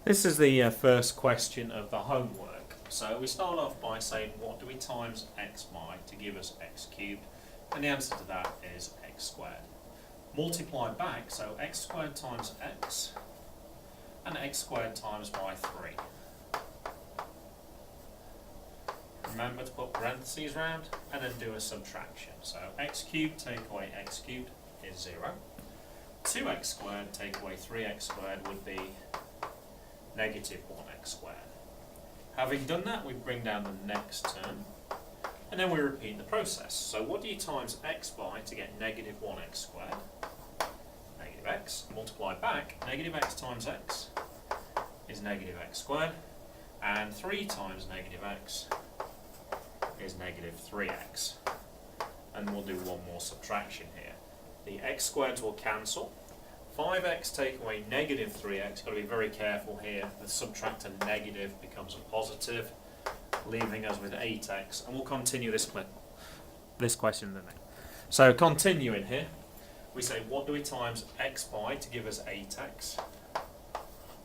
This is the first question of the homework. So we start off by saying, what do we times x by to give us x cubed? And the answer to that is x squared. Multiply back, so x squared times x, and x squared times by 3. Remember to put parentheses round, and then do a subtraction. So x cubed take away x cubed is 0. 2x squared take away 3x squared would be negative 1x squared. Having done that, we bring down the next term, and then we repeat the process. So what do you times x by to get negative 1x squared? Negative x. Multiply back, negative x times x is negative x squared, and 3 times negative x is negative 3x. And we'll do one more subtraction here. The x squareds will cancel. 5x take away negative 3x, got to be very careful here, the subtract a negative becomes a positive, leaving us with 8x, and we'll continue this question in the next. So continuing here, we say what do we times x by to give us 8x?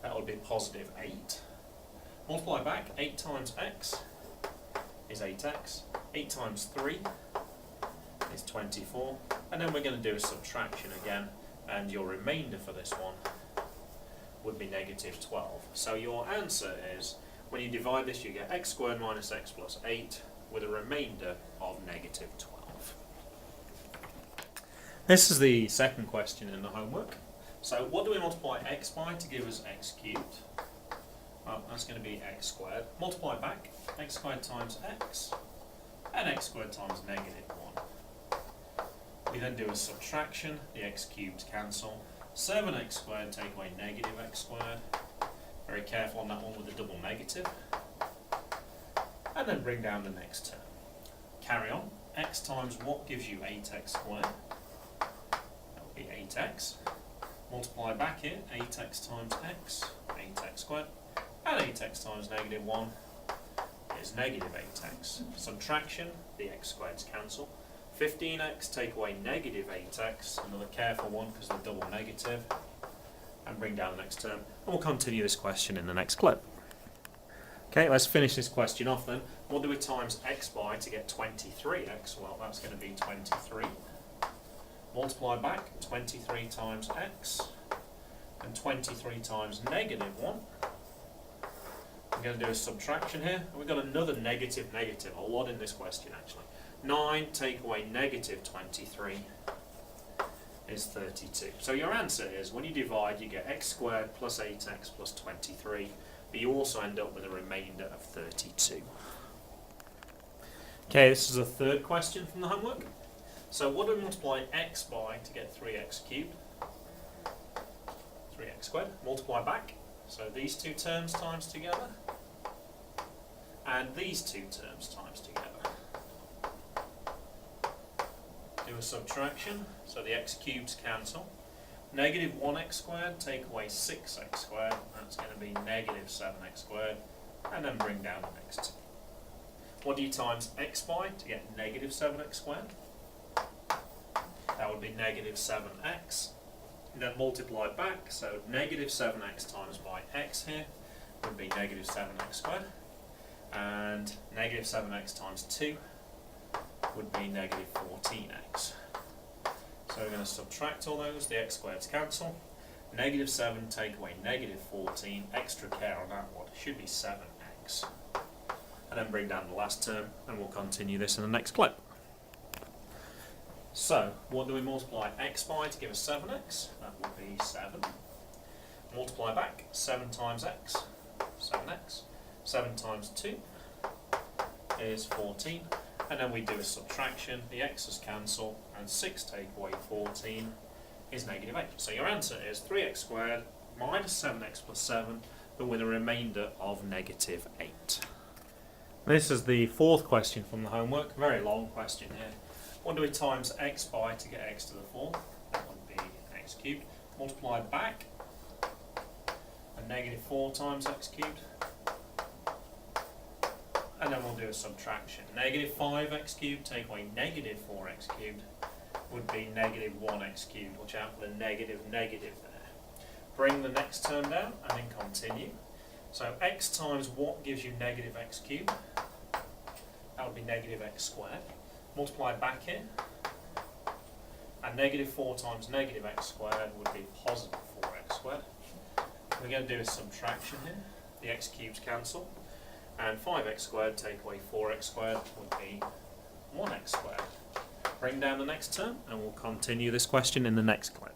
That would be positive 8. Multiply back, 8 times x is 8x, 8 times 3 is 24, and then we're going to do a subtraction again. And your remainder for this one would be negative 12. So your answer is, when you divide this, you get x squared minus x plus 8 with a remainder of negative 12. This is the second question in the homework. So what do we multiply x by to give us x cubed? Well, that's going to be x squared. Multiply back, x squared times x, and x squared times negative 1. We then do a subtraction, the x cubed cancel. 7x squared take away negative x squared. Very careful on that one with the double negative. And then bring down the next term. Carry on. X times what gives you 8x squared? That would be 8x. Multiply back here, 8x times x, 8x squared. And 8x times negative 1 is negative 8x. Subtraction, the x squareds cancel. 15x take away negative 8x, another careful one because of the double negative, and bring down the next term, and we'll continue this question in the next clip. Okay, let's finish this question off then. What do we times x by to get 23x? Well, that's going to be 23. Multiply back, 23 times x, and 23 times negative 1. I'm going to do a subtraction here, and we've got another negative, a lot in this question actually. 9 take away negative 23 is 32. So your answer is, when you divide, you get x squared plus 8x plus 23, but you also end up with a remainder of 32. Okay, this is the third question from the homework. So what do we multiply x by to get 3x cubed? 3x squared. Multiply back, so these two terms times together, and these two terms times together. Do a subtraction, so the x cubes cancel. Negative 1x squared take away 6x squared, that's going to be negative 7x squared, and then bring down the next two. What do you times x by to get negative 7x squared? That would be negative 7x. And then multiply back, so negative 7x times by x here would be negative 7x squared, and negative 7x times 2 would be negative 14x. So we're going to subtract all those, the x squareds cancel. Negative 7 take away negative 14, extra care on that one, should be 7x. And then bring down the last term, and we'll continue this in the next clip. So, what do we multiply x by to give us 7x? That would be 7. Multiply back, 7 times x, 7x. 7 times 2 is 14. And then we do a subtraction, the x's cancel, and 6 take away 14 is negative 8. So your answer is 3x squared minus 7x plus 7, but with a remainder of negative 8. This is the fourth question from the homework, very long question here. What do we times x by to get x to the 4th? That would be x cubed. Multiply back, a negative 4 times x cubed. And then we'll do a subtraction. Negative 5x cubed take away negative 4x cubed would be negative 1x cubed. Watch out for the negative there. Bring the next term down and then continue. So x times what gives you negative x cubed? That would be negative x squared. Multiply back here. And negative 4 times negative x squared would be positive 4x squared. We're going to do a subtraction here. The x cubes cancel. And 5x squared take away 4x squared would be 1x squared. Bring down the next term and we'll continue this question in the next clip.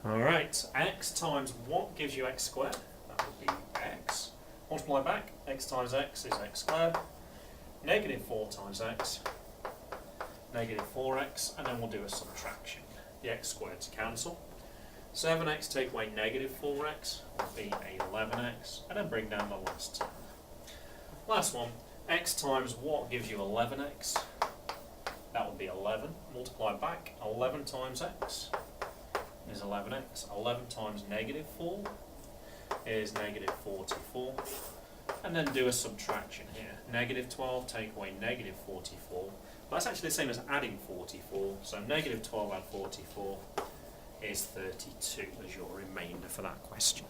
Alright, x times what gives you x squared? That would be x. Multiply back, x times x is x squared. Negative 4 times x, negative 4x, and then we'll do a subtraction. The x squareds cancel. 7x take away negative 4x will be 11x, and then bring down the last term. Last one, x times what gives you 11x? That would be 11. Multiply back, 11 times x is 11x. 11 times negative 4 is negative 44. And then do a subtraction here. Negative 12 take away negative 44. That's actually the same as adding 44. So negative 12 add 44 is 32 as your remainder for that question.